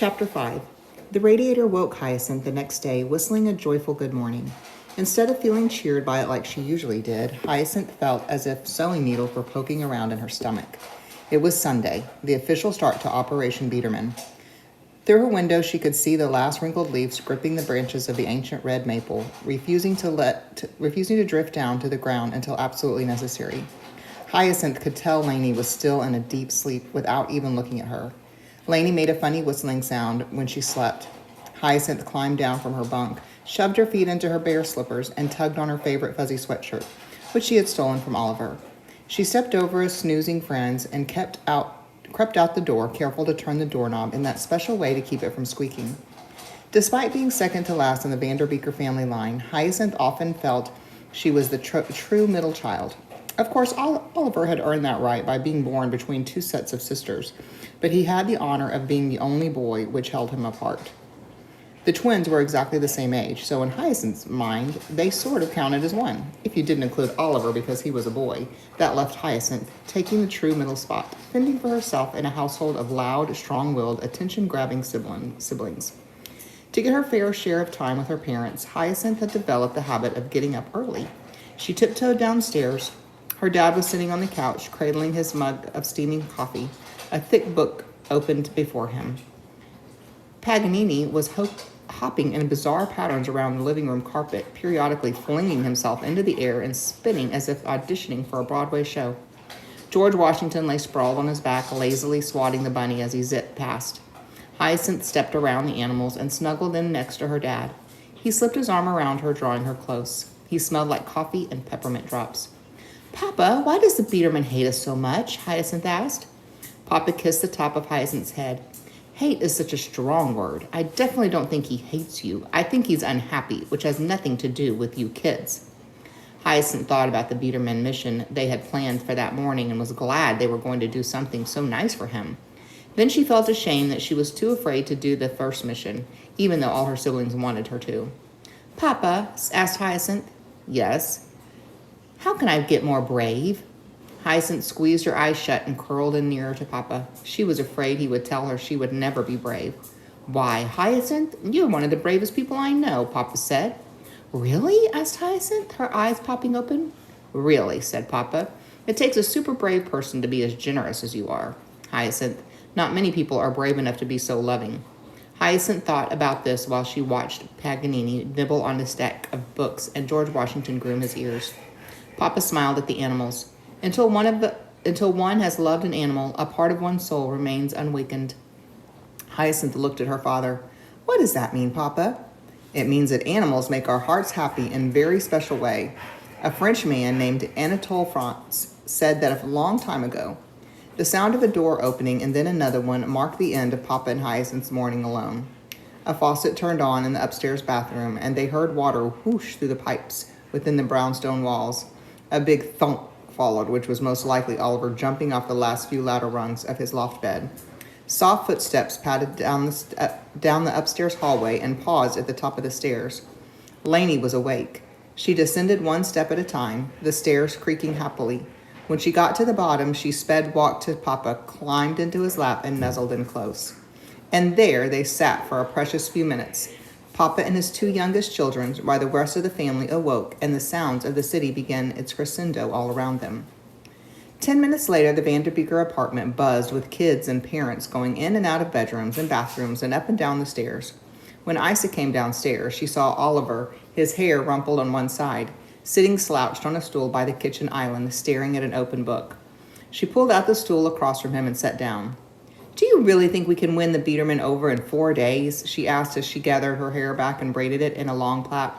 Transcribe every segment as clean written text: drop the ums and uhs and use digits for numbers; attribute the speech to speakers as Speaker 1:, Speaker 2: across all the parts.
Speaker 1: Chapter 5. The radiator woke Hyacinth the next day, whistling a joyful good morning. Instead of feeling cheered by it like she usually did, Hyacinth felt as if sewing needles were poking around in her stomach. It was Sunday, the official start to Operation Biederman. Through her window, she could see the last wrinkled leaves gripping the branches of the ancient red maple, refusing to drift down to the ground until absolutely necessary. Hyacinth could tell Lainey was still in a deep sleep without even looking at her. Lainey made a funny whistling sound when she slept. Hyacinth climbed down from her bunk, shoved her feet into her bare slippers, and tugged on her favorite fuzzy sweatshirt, which she had stolen from Oliver. She stepped over his snoozing friends and crept out the door, careful to turn the doorknob in that special way to keep it from squeaking. Despite being second to last in the Vanderbeeker family line, Hyacinth often felt she was the true middle child. Of course, Oliver had earned that right by being born between two sets of sisters, but he had the honor of being the only boy, which held him apart. The twins were exactly the same age, so in Hyacinth's mind, they sort of counted as one. If you didn't include Oliver because he was a boy, that left Hyacinth taking the true middle spot, fending for herself in a household of loud, strong-willed, attention-grabbing siblings. To get her fair share of time with her parents, Hyacinth had developed the habit of getting up early. She tiptoed downstairs. Her dad was sitting on the couch, cradling his mug of steaming coffee, a thick book opened before him. Paganini was hopping in bizarre patterns around the living room carpet, periodically flinging himself into the air and spinning as if auditioning for a Broadway show. George Washington lay sprawled on his back, lazily swatting the bunny as he zipped past. Hyacinth stepped around the animals and snuggled in next to her dad. He slipped his arm around her, drawing her close. He smelled like coffee and peppermint drops. "Papa, why does the Biederman hate us so much?" Hyacinth asked. Papa kissed the top of Hyacinth's head. "Hate is such a strong word. I definitely don't think he hates you. I think he's unhappy, which has nothing to do with you kids." Hyacinth thought about the Biederman mission they had planned for that morning and was glad they were going to do something so nice for him. Then she felt ashamed that she was too afraid to do the first mission, even though all her siblings wanted her to. "Papa," asked Hyacinth. "Yes." "How can I get more brave?" Hyacinth squeezed her eyes shut and curled in nearer to Papa. She was afraid he would tell her she would never be brave. "Why, Hyacinth, you're one of the bravest people I know," Papa said. "Really?" asked Hyacinth, her eyes popping open. "Really," said Papa. "It takes a super brave person to be as generous as you are, Hyacinth. Not many people are brave enough to be so loving." Hyacinth thought about this while she watched Paganini nibble on a stack of books and George Washington groom his ears. Papa smiled at the animals. Until one has loved an animal, a part of one's soul remains unawakened. Hyacinth looked at her father. "What does that mean, Papa?" "It means that animals make our hearts happy in a very special way. A French man named Anatole France said that a long time ago." The sound of a door opening and then another one marked the end of Papa and Hyacinth's morning alone. A faucet turned on in the upstairs bathroom, and they heard water whoosh through the pipes within the brownstone walls. A big thunk followed, which was most likely Oliver jumping off the last few ladder rungs of his loft bed. Soft footsteps padded down the upstairs hallway and paused at the top of the stairs. Lainey was awake. She descended one step at a time, the stairs creaking happily. When she got to the bottom, she walked to Papa, climbed into his lap, and nuzzled in close. And there they sat for a precious few minutes, Papa and his two youngest children, while the rest of the family awoke and the sounds of the city began its crescendo all around them. 10 minutes later, the Vanderbeeker apartment buzzed with kids and parents going in and out of bedrooms and bathrooms and up and down the stairs. When Isa came downstairs, she saw Oliver, his hair rumpled on one side, sitting slouched on a stool by the kitchen island, staring at an open book. She pulled out the stool across from him and sat down. "Do you really think we can win the Biederman over in 4 days?" she asked as she gathered her hair back and braided it in a long plait.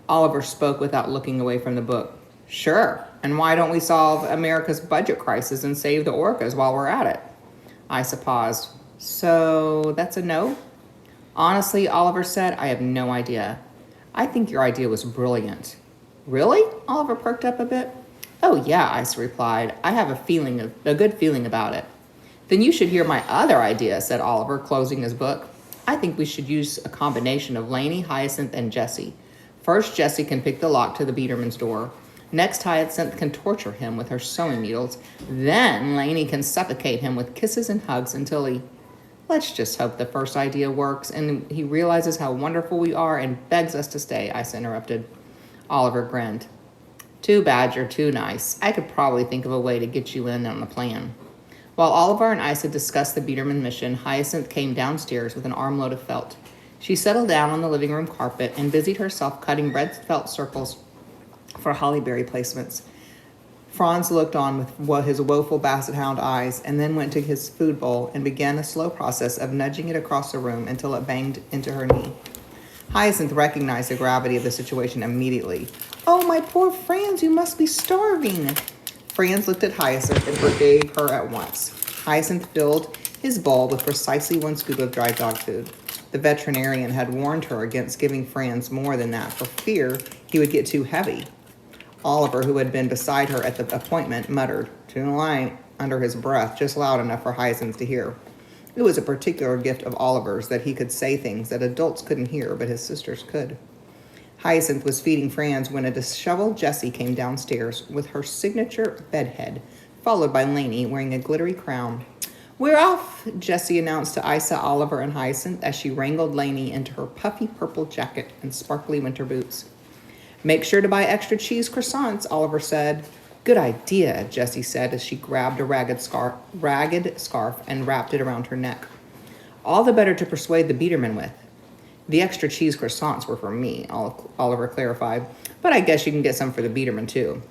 Speaker 1: Oliver spoke without looking away from the book. "Sure, and why don't we solve America's budget crisis and save the orcas while we're at it?" Isa paused. "So that's a no?" "Honestly," Oliver said, "I have no idea. I think your idea was brilliant." "Really?" Oliver perked up a bit. "Oh yeah," Isa replied. "I have a good feeling about it." "Then you should hear my other idea," said Oliver, closing his book. "I think we should use a combination of Lainey, Hyacinth, and Jessie. First, Jessie can pick the lock to the Biederman's door. Next, Hyacinth can torture him with her sewing needles. Then, Lainey can suffocate him with kisses and hugs until he Let's just hope the first idea works and he realizes how wonderful we are and begs us to stay, Isa interrupted. Oliver grinned. Too bad you're too nice. I could probably think of a way to get you in on the plan. While Oliver and Isa discussed the Biederman mission, Hyacinth came downstairs with an armload of felt. She settled down on the living room carpet and busied herself cutting red felt circles for hollyberry placements. Franz looked on with his woeful basset hound eyes and then went to his food bowl and began a slow process of nudging it across the room until it banged into her knee. Hyacinth recognized the gravity of the situation immediately. Oh, my poor Franz, you must be starving. Franz looked at Hyacinth and forgave her at once. Hyacinth filled his bowl with precisely 1 scoop of dry dog food. The veterinarian had warned her against giving Franz more than that for fear he would get too heavy. Oliver, who had been beside her at the appointment, muttered, too light, under his breath, just loud enough for Hyacinth to hear. It was a particular gift of Oliver's that he could say things that adults couldn't hear, but his sisters could. Hyacinth was feeding Franz when a disheveled Jessie came downstairs with her signature bedhead, followed by Laney wearing a glittery crown. We're off, Jessie announced to Isa, Oliver, and Hyacinth as she wrangled Laney into her puffy purple jacket and sparkly winter boots. Make sure to buy extra cheese croissants, Oliver said. Good idea, Jessie said as she grabbed a ragged scarf and wrapped it around her neck. All the better to persuade the Biederman with. The extra cheese croissants were for me, Oliver clarified, but I guess you can get some for the Biederman too.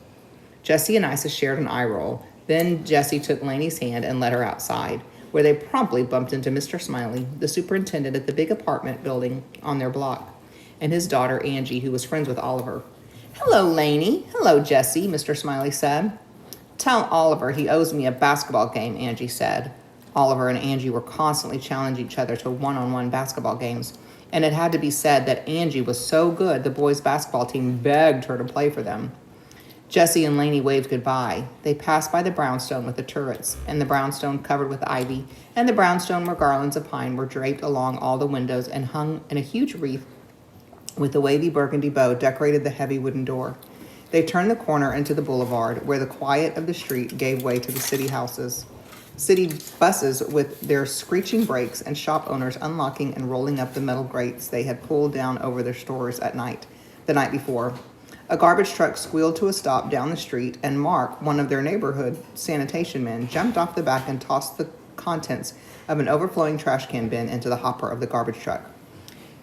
Speaker 1: Jessie and Isa shared an eye roll. Then Jessie took Laney's hand and led her outside, where they promptly bumped into Mr. Smiley, the superintendent at the big apartment building on their block, and his daughter Angie, who was friends with Oliver. Hello, Laney. Hello, Jessie, Mr. Smiley said. Tell Oliver he owes me a basketball game, Angie said. Oliver and Angie were constantly challenging each other to one-on-one basketball games, and it had to be said that Angie was so good the boys' basketball team begged her to play for them. Jessie and Laney waved goodbye. They passed by the brownstone with the turrets, and the brownstone covered with ivy, and the brownstone where garlands of pine were draped along all the windows and hung in a huge wreath with a wavy burgundy bow decorated the heavy wooden door. They turned the corner into the boulevard, where the quiet of the street gave way to the city houses. City buses with their screeching brakes and shop owners unlocking and rolling up the metal grates they had pulled down over their stores the night before. A garbage truck squealed to a stop down the street, and Mark, one of their neighborhood sanitation men, jumped off the back and tossed the contents of an overflowing trash can bin into the hopper of the garbage truck.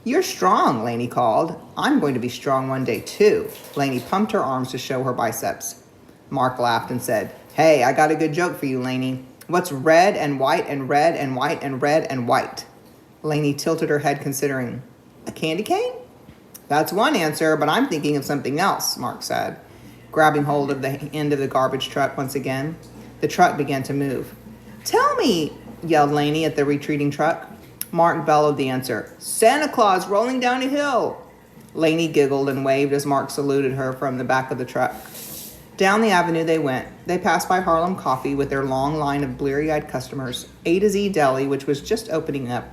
Speaker 1: You're strong, Laney called. I'm going to be strong one day, too. Laney pumped her arms to show her biceps. Mark laughed and said, Hey, I got a good joke for you, Laney. What's red and white and red and white and red and white? Laney tilted her head, considering. A candy cane? That's one answer, but I'm thinking of something else, Mark said, grabbing hold of the end of the garbage truck once again. The truck began to move. Tell me, yelled Laney at the retreating truck. Mark bellowed the answer. Santa Claus rolling down a hill. Laney giggled and waved as Mark saluted her from the back of the truck. Down the avenue they went. They passed by Harlem Coffee with their long line of bleary-eyed customers, A to Z Deli, which was just opening up,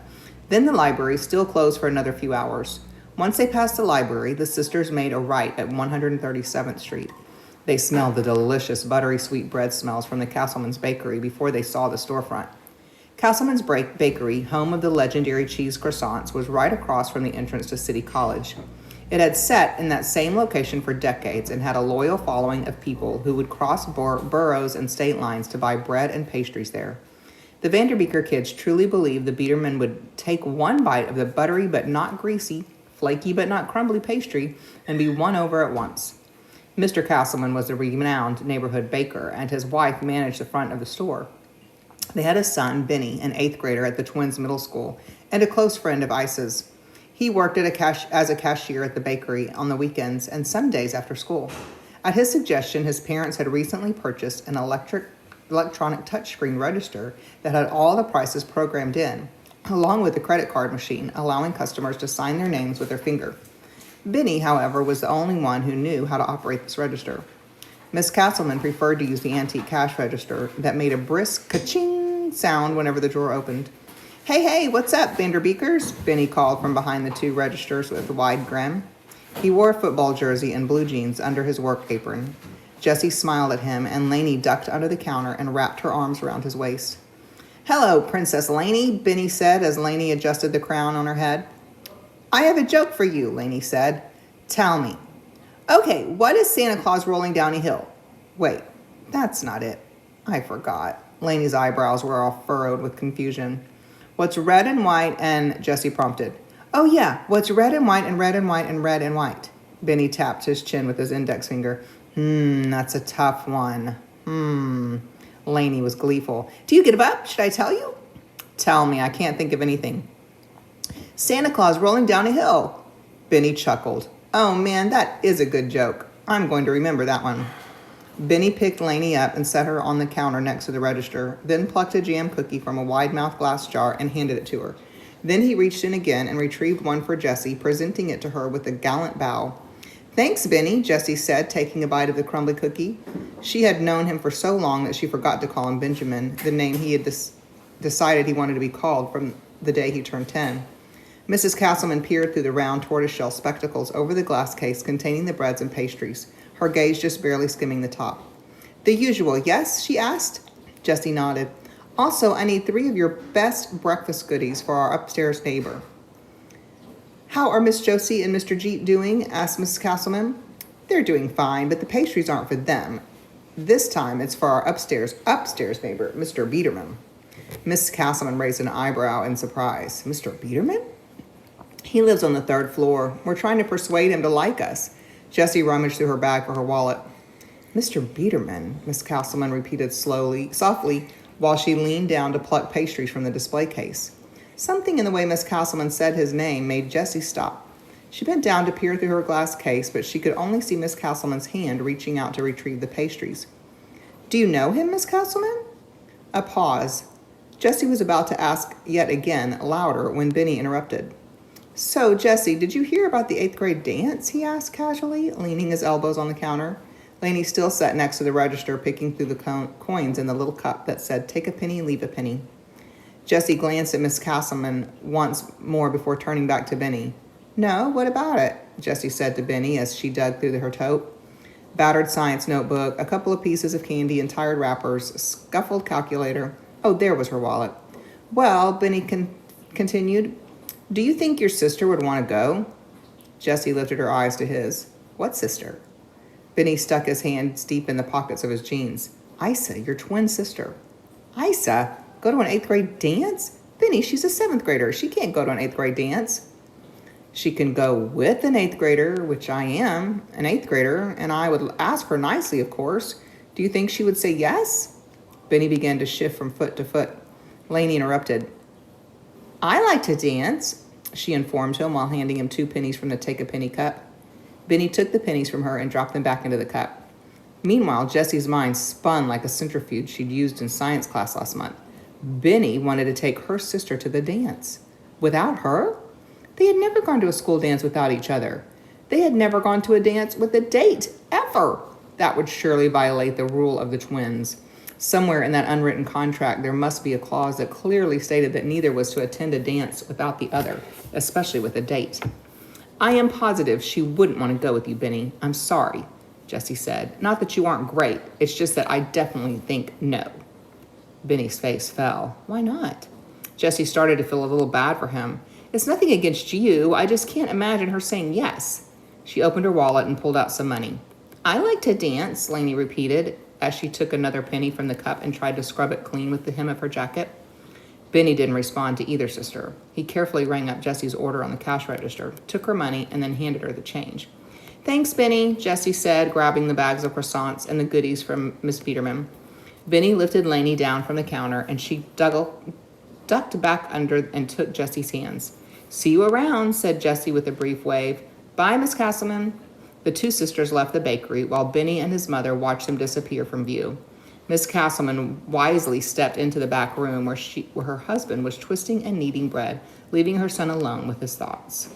Speaker 1: then the library, still closed for another few hours. Once they passed the library, the sisters made a right at 137th Street. They smelled the delicious buttery sweet bread smells from the Castleman's Bakery before they saw the storefront. Castleman's Bakery, home of the legendary cheese croissants, was right across from the entrance to City College. It had sat in that same location for decades and had a loyal following of people who would cross boroughs and state lines to buy bread and pastries there. The Vanderbeeker kids truly believed the Biederman would take one bite of the buttery but not greasy, flaky but not crumbly pastry and be won over at once. Mr. Castleman was a renowned neighborhood baker, and his wife managed the front of the store. They had a son, Benny, an 8th grader at the Twins Middle School, and a close friend of Isa's. He worked as a cashier at the bakery on the weekends and some days after school. At his suggestion, his parents had recently purchased an electronic touchscreen register that had all the prices programmed in, along with a credit card machine, allowing customers to sign their names with their finger. Benny, however, was the only one who knew how to operate this register. Miss Castleman preferred to use the antique cash register that made a brisk ka-ching sound whenever the drawer opened. Hey, what's up, Vanderbeekers? Benny called from behind the two registers with a wide grin. He wore a football jersey and blue jeans under his work apron. Jessie smiled at him, and Laney ducked under the counter and wrapped her arms around his waist. Hello, Princess Lainey, Benny said as Lainey adjusted the crown on her head. I have a joke for you, Lainey said. Tell me. Okay, what is Santa Claus rolling down a hill? Wait, that's not it. I forgot. Lainey's eyebrows were all furrowed with confusion. What's red and white and Jessie prompted. Oh yeah, what's red and white and red and white and red and white? Benny tapped his chin with his index finger. That's a tough one. Lainey was gleeful. Do you give up? Should I tell you? Tell me, I can't think of anything. Santa Claus rolling down a hill. Benny chuckled. Oh man, that is a good joke. I'm going to remember that one. Benny picked Lainey up and set her on the counter next to the register, then plucked a jam cookie from a wide-mouthed glass jar and handed it to her. Then he reached in again and retrieved one for Jessie, presenting it to her with a gallant bow. Thanks, Benny, Jessie said, taking a bite of the crumbly cookie. She had known him for so long that she forgot to call him Benjamin, the name he had decided he wanted to be called from the day he turned 10. Mrs. Castleman peered through the round tortoiseshell spectacles over the glass case containing the breads and pastries, her gaze just barely skimming the top. The usual, yes? She asked. Jessie nodded. Also, I need 3 of your best breakfast goodies for our upstairs neighbor. How are Miss Josie and Mr. Jeet doing? Asked Mrs. Castleman. They're doing fine, but the pastries aren't for them. This time it's for our upstairs neighbor, Mr. Biederman. Miss Castleman raised an eyebrow in surprise. Mr. Biederman? He lives on the 3rd floor. We're trying to persuade him to like us. Jessie rummaged through her bag for her wallet. Mr. Biederman, Miss Castleman repeated softly, while she leaned down to pluck pastries from the display case. Something in the way Miss Castleman said his name made Jessie stop. She bent down to peer through her glass case, but she could only see Miss Castleman's hand reaching out to retrieve the pastries. Do you know him, Miss Castleman? A pause. Jessie was about to ask yet again, louder, when Benny interrupted. So, Jessie, did you hear about the 8th grade dance? He asked casually, leaning his elbows on the counter. Lainey still sat next to the register, picking through the coins in the little cup that said, take a penny, leave a penny. Jessie glanced at Miss Castleman once more before turning back to Benny. No, what about it? Jessie said to Benny as she dug through her tote. Battered science notebook, a couple of pieces of candy and tired wrappers, a scuffled calculator. Oh, there was her wallet. Well, Benny continued, do you think your sister would want to go? Jessie lifted her eyes to his. What sister? Benny stuck his hands deep in the pockets of his jeans. Isa, your twin sister. Isa? Go to an 8th grade dance? Benny, she's a 7th grader. She can't go to an 8th grade dance. She can go with an 8th grader, which I am, an 8th grader, and I would ask her nicely, of course. Do you think she would say yes? Benny began to shift from foot to foot. Lainey interrupted. I like to dance, she informed him while handing him 2 pennies from the take-a-penny cup. Benny took the pennies from her and dropped them back into the cup. Meanwhile, Jessie's mind spun like a centrifuge she'd used in science class last month. Benny wanted to take her sister to the dance. Without her? They had never gone to a school dance without each other. They had never gone to a dance with a date, ever. That would surely violate the rule of the twins. Somewhere in that unwritten contract, there must be a clause that clearly stated that neither was to attend a dance without the other, especially with a date. I am positive she wouldn't want to go with you, Benny. I'm sorry, Jessie said. Not that you aren't great. It's just that I definitely think no. Benny's face fell. Why not? Jessie started to feel a little bad for him. It's nothing against you. I just can't imagine her saying yes. She opened her wallet and pulled out some money. I like to dance, Lainey repeated, as she took another penny from the cup and tried to scrub it clean with the hem of her jacket. Benny didn't respond to either sister. He carefully rang up Jessie's order on the cash register, took her money, and then handed her the change. Thanks, Benny, Jessie said, grabbing the bags of croissants and the goodies from Miss Biederman. Benny lifted Lainey down from the counter, and she ducked back under and took Jessie's hands. See you around, said Jessie with a brief wave. Bye, Miss Castleman. The 2 sisters left the bakery while Benny and his mother watched them disappear from view. Miss Castleman wisely stepped into the back room where her husband was twisting and kneading bread, leaving her son alone with his thoughts.